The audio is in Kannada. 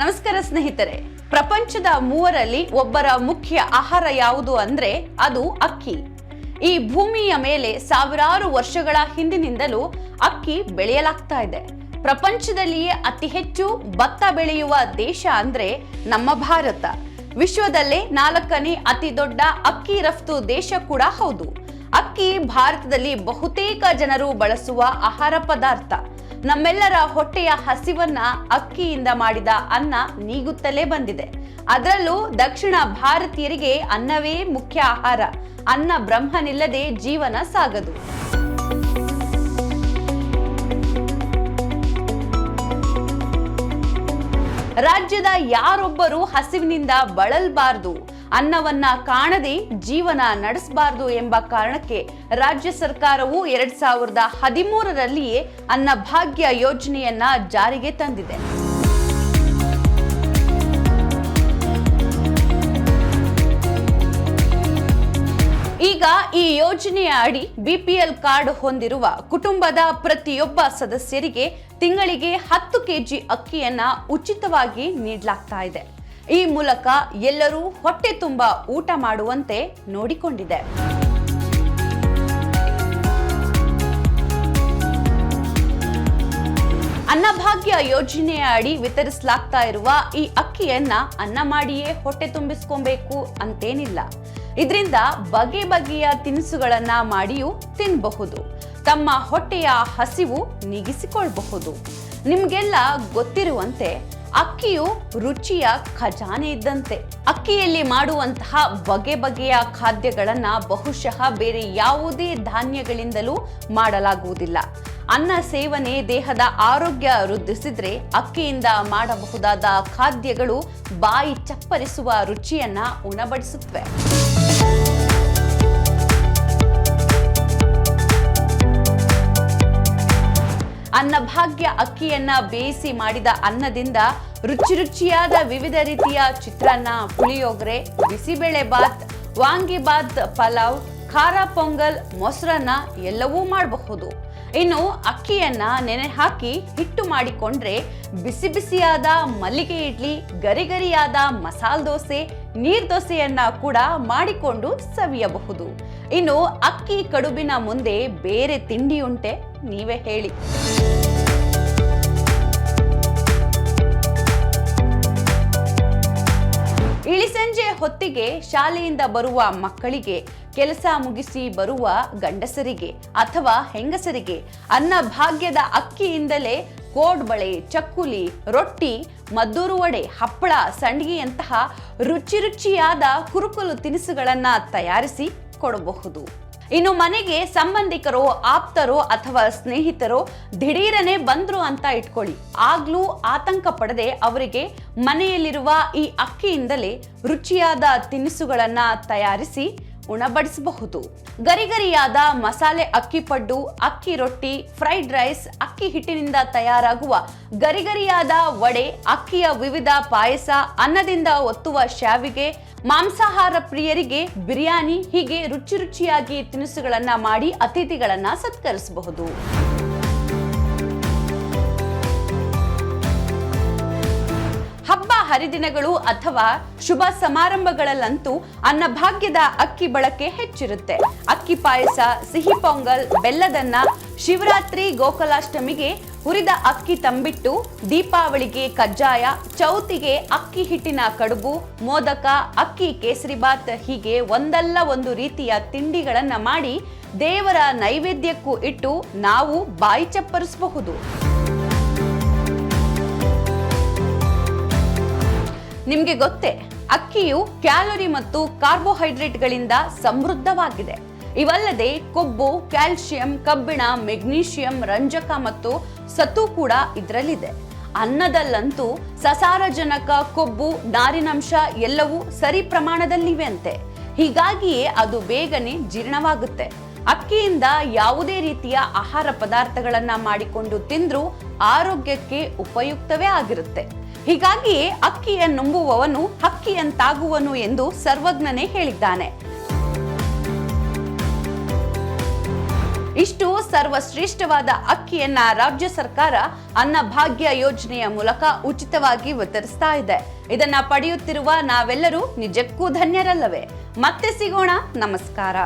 ನಮಸ್ಕಾರ ಸ್ನೇಹಿತರೆ. ಪ್ರಪಂಚದ ಮೂವರಲ್ಲಿ ಒಬ್ಬರ ಮುಖ್ಯ ಆಹಾರ ಯಾವುದು ಅಂದ್ರೆ ಅದು ಅಕ್ಕಿ. ಈ ಭೂಮಿಯ ಮೇಲೆ ಸಾವಿರಾರು ವರ್ಷಗಳ ಹಿಂದಿನಿಂದಲೂ ಅಕ್ಕಿ ಬೆಳೆಯಲಾಗ್ತಾ ಇದೆ. ಪ್ರಪಂಚದಲ್ಲಿಯೇ ಅತಿ ಹೆಚ್ಚು ಭತ್ತ ಬೆಳೆಯುವ ದೇಶ ಅಂದ್ರೆ ನಮ್ಮ ಭಾರತ. ವಿಶ್ವದಲ್ಲೇ 4ನೇ ಅತಿ ದೊಡ್ಡ ಅಕ್ಕಿ ರಫ್ತು ದೇಶ ಕೂಡ ಹೌದು. ಅಕ್ಕಿ ಭಾರತದಲ್ಲಿ ಬಹುತೇಕ ಜನರು ಬಳಸುವ ಆಹಾರ ಪದಾರ್ಥ. ನಮ್ಮೆಲ್ಲರ ಹೊಟ್ಟೆಯ ಹಸಿವನ್ನ ಅಕ್ಕಿಯಿಂದ ಮಾಡಿದ ಅನ್ನ ನೀಗುತ್ತಲೇ ಬಂದಿದೆ. ಅದರಲ್ಲೂ ದಕ್ಷಿಣ ಭಾರತೀಯರಿಗೆ ಅನ್ನವೇ ಮುಖ್ಯ ಆಹಾರ. ಅನ್ನ ಬ್ರಹ್ಮನಿಲ್ಲದೆ ಜೀವನ ಸಾಗದು. ರಾಜ್ಯದ ಯಾರೊಬ್ಬರು ಹಸಿವಿನಿಂದ ಬಳಲಬಾರದು, ಅನ್ನವನ್ನ ಕಾಣದೆ ಜೀವನ ನಡೆಸಬಾರದು ಎಂಬ ಕಾರಣಕ್ಕೆ ರಾಜ್ಯ ಸರ್ಕಾರವು 2013ರಲ್ಲಿಯೇ ಅನ್ನಭಾಗ್ಯ ಯೋಜನೆಯನ್ನ ಜಾರಿಗೆ ತಂದಿದೆ. ಈಗ ಈ ಯೋಜನೆಯ ಅಡಿ ಬಿಪಿಎಲ್ ಕಾರ್ಡ್ ಹೊಂದಿರುವ ಕುಟುಂಬದ ಪ್ರತಿಯೊಬ್ಬ ಸದಸ್ಯರಿಗೆ ತಿಂಗಳಿಗೆ 10 ಕೆಜಿ ಅಕ್ಕಿಯನ್ನ ಉಚಿತವಾಗಿ ನೀಡಲಾಗ್ತಾ ಇದೆ. ಈ ಮೂಲಕ ಎಲ್ಲರೂ ಹೊಟ್ಟೆ ತುಂಬ ಊಟ ಮಾಡುವಂತೆ ನೋಡಿಕೊಂಡಿದೆ. ಅನ್ನಭಾಗ್ಯ ಯೋಜನೆಯ ಅಡಿ ವಿತರಿಸಲಾಗ್ತಾ ಇರುವ ಈ ಅಕ್ಕಿಯನ್ನ ಅನ್ನ ಮಾಡಿಯೇ ಹೊಟ್ಟೆ ತುಂಬಿಸ್ಕೊಬೇಕು ಅಂತೇನಿಲ್ಲ. ಇದರಿಂದ ಬಗೆ ಬಗೆಯ ತಿನಿಸುಗಳನ್ನ ಮಾಡಿಯೂ ತಿನ್ನಬಹುದು. ತಮ್ಮ ಹೊಟ್ಟೆಯ ಹಸಿವು ನೀಗಿಸಿಕೊಳ್ಳಬಹುದು. ನಿಮ್ಗೆಲ್ಲ ಗೊತ್ತಿರುವಂತೆ ಅಕ್ಕಿಯು ರುಚಿಯ ಖಜಾನೆ ಇದ್ದಂತೆ. ಅಕ್ಕಿಯಲ್ಲಿ ಮಾಡುವಂತಹ ಬಗೆ ಬಗೆಯ ಖಾದ್ಯಗಳನ್ನ ಬಹುಶಃ ಬೇರೆ ಯಾವುದೇ ಧಾನ್ಯಗಳಿಂದಲೂ ಮಾಡಲಾಗುವುದಿಲ್ಲ. ಅನ್ನ ಸೇವನೆ ದೇಹದ ಆರೋಗ್ಯ ವೃದ್ಧಿಸಿದ್ರೆ ಅಕ್ಕಿಯಿಂದ ಮಾಡಬಹುದಾದ ಖಾದ್ಯಗಳು ಬಾಯಿ ಚಪ್ಪರಿಸುವ ರುಚಿಯನ್ನ ಉಣಬಡಿಸುತ್ತವೆ. ಅನ್ನಭಾಗ್ಯ ಅಕ್ಕಿಯನ್ನ ಬೇಯಿಸಿ ಮಾಡಿದ ಅನ್ನದಿಂದ ರುಚಿ ರುಚಿಯಾದ ವಿವಿಧ ರೀತಿಯ ಚಿತ್ರಾನ್ನ, ಪುಳಿಯೋಗರೆ, ಬಿಸಿಬೇಳೆ ಬಾತ್, ವಾಂಗಿಬಾತ್, ಪಲಾವ್, ಖಾರ ಪೊಂಗಲ್, ಮೊಸರನ್ನ ಎಲ್ಲವೂ ಮಾಡಬಹುದು. ಇನ್ನು ಅಕ್ಕಿಯನ್ನ ನೆನೆ ಹಾಕಿ ಹಿಟ್ಟು ಮಾಡಿಕೊಂಡ್ರೆ ಬಿಸಿ ಬಿಸಿಯಾದ ಮಲ್ಲಿಗೆ ಇಡ್ಲಿ, ಗರಿಗರಿಯಾದ ಮಸಾಲೆ ದೋಸೆ, ನೀರ್ ದೋಸೆಯನ್ನ ಕೂಡ ಮಾಡಿಕೊಂಡು ಸವಿಯಬಹುದು. ಇನ್ನು ಅಕ್ಕಿ ಕಡುಬಿನ ಮುಂದೆ ಬೇರೆ ತಿಂಡಿ ಉಂಟೆ? ನೀವೇ ಹೇಳಿ. ಇಳಿಸಂಜೆ ಹೊತ್ತಿಗೆ ಶಾಲೆಯಿಂದ ಬರುವ ಮಕ್ಕಳಿಗೆ, ಕೆಲಸ ಮುಗಿಸಿ ಬರುವ ಗಂಡಸರಿಗೆ ಅಥವಾ ಹೆಂಗಸರಿಗೆ ಅನ್ನಭಾಗ್ಯದ ಅಕ್ಕಿಯಿಂದಲೇ ಕೋಡ್ಬಳೆ, ಚಕ್ಕುಲಿ, ರೊಟ್ಟಿ, ಮದ್ದೂರು ವಡೆ, ಹಪ್ಪಳ, ಸಂಡಿಗೆಯಂತಹ ರುಚಿ ರುಚಿಯಾದ ಕುರುಕುಲು ತಿನಿಸುಗಳನ್ನ ತಯಾರಿಸಿ ಕೊಡಬಹುದು. ಇನ್ನು ಮನೆಗೆ ಸಂಬಂಧಿಕರೋ, ಆಪ್ತರೋ ಅಥವಾ ಸ್ನೇಹಿತರೋ ದಿಢೀರನೆ ಬಂದ್ರು ಅಂತ ಇಟ್ಕೊಳ್ಳಿ. ಆಗ್ಲೂ ಆತಂಕ ಪಡದೆ ಅವರಿಗೆ ಮನೆಯಲ್ಲಿರುವ ಈ ಅಕ್ಕಿಯಿಂದಲೇ ರುಚಿಯಾದ ತಿನಿಸುಗಳನ್ನ ತಯಾರಿಸಿ ಉಣಬಡಿಸಬಹುದು. ಗರಿಗರಿಯಾದ ಮಸಾಲೆ ಅಕ್ಕಿ ಪಡ್ಡು, ಅಕ್ಕಿ ರೊಟ್ಟಿ, ಫ್ರೈಡ್ ರೈಸ್, ಅಕ್ಕಿ ಹಿಟ್ಟಿನಿಂದ ತಯಾರಾಗುವ ಗರಿಗರಿಯಾದ ವಡೆ, ಅಕ್ಕಿಯ ವಿವಿಧ ಪಾಯಸ, ಅನ್ನದಿಂದ ಒತ್ತುವ ಶಾವಿಗೆ, ಮಾಂಸಾಹಾರ ಪ್ರಿಯರಿಗೆ ಬಿರಿಯಾನಿ, ಹೀಗೆ ರುಚಿ ರುಚಿಯಾಗಿ ತಿನಿಸುಗಳನ್ನ ಮಾಡಿ ಅತಿಥಿಗಳನ್ನ ಸತ್ಕರಿಸಬಹುದು. ಹಬ್ಬ ಹರಿದಿನಗಳು ಅಥವಾ ಶುಭ ಸಮಾರಂಭಗಳಲ್ಲಂತೂ ಅನ್ನಭಾಗ್ಯದ ಅಕ್ಕಿ ಬಳಕೆ ಹೆಚ್ಚಿರುತ್ತೆ. ಅಕ್ಕಿ ಪಾಯಸ, ಸಿಹಿ ಪೊಂಗಲ್, ಬೆಲ್ಲದನ್ನ, ಶಿವರಾತ್ರಿ, ಗೋಕುಲಾಷ್ಟಮಿಗೆ ಹುರಿದ ಅಕ್ಕಿ ತಂಬಿಟ್ಟು, ದೀಪಾವಳಿಗೆ ಕಜ್ಜಾಯ, ಚೌತಿಗೆ ಅಕ್ಕಿ ಹಿಟ್ಟಿನ ಕಡುಬು, ಮೋದಕ, ಅಕ್ಕಿ ಕೇಸರಿಬಾತ್, ಹೀಗೆ ಒಂದಲ್ಲ ಒಂದು ರೀತಿಯ ತಿಂಡಿಗಳನ್ನ ಮಾಡಿ ದೇವರ ನೈವೇದ್ಯಕ್ಕೂ ಇಟ್ಟು ನಾವು ಬಾಯಿ ಚಪ್ಪರಿಸಬಹುದು. ನಿಮ್ಗೆ ಗೊತ್ತೇ, ಅಕ್ಕಿಯು ಕ್ಯಾಲೋರಿ ಮತ್ತು ಕಾರ್ಬೋಹೈಡ್ರೇಟ್ಗಳಿಂದ ಸಮೃದ್ಧವಾಗಿದೆ. ಇವಲ್ಲದೆ ಕೊಬ್ಬು, ಕ್ಯಾಲ್ಸಿಯಂ, ಕಬ್ಬಿಣ, ಮೆಗ್ನೀಷಿಯಂ, ರಂಜಕ ಮತ್ತು ಸತು ಕೂಡ ಇದರಲ್ಲಿದೆ. ಅನ್ನದಲ್ಲಂತೂ ಸಸಾರಜನಕ, ಕೊಬ್ಬು, ನಾರಿನಂಶ ಎಲ್ಲವೂ ಸರಿ ಪ್ರಮಾಣದಲ್ಲಿವೆ ಅಂತೆ. ಹೀಗಾಗಿಯೇ ಅದು ಬೇಗನೆ ಜೀರ್ಣವಾಗುತ್ತೆ. ಅಕ್ಕಿಯಿಂದ ಯಾವುದೇ ರೀತಿಯ ಆಹಾರ ಪದಾರ್ಥಗಳನ್ನ ಮಾಡಿಕೊಂಡು ತಿಂದ್ರೂ ಆರೋಗ್ಯಕ್ಕೆ ಉಪಯುಕ್ತವೇ ಆಗಿರುತ್ತೆ. ಹೀಗಾಗಿಯೇ ಅಕ್ಕಿಯ ನಂಬುವವನು ಹಕ್ಕಿಯಂತಾಗುವನು ಎಂದು ಸರ್ವಜ್ಞನೇ ಹೇಳಿದ್ದಾನೆ. ಇಷ್ಟು ಸರ್ವಶ್ರೇಷ್ಠವಾದ ಅಕ್ಕಿಯನ್ನ ರಾಜ್ಯ ಸರ್ಕಾರ ಅನ್ನಭಾಗ್ಯ ಯೋಜನೆಯ ಮೂಲಕ ಉಚಿತವಾಗಿ ವಿತರಿಸ್ತಾ ಇದೆ. ಇದನ್ನ ಪಡೆಯುತ್ತಿರುವ ನಾವೆಲ್ಲರೂ ನಿಜಕ್ಕೂ ಧನ್ಯರಲ್ಲವೇ? ಮತ್ತೆ ಸಿಗೋಣ. ನಮಸ್ಕಾರ.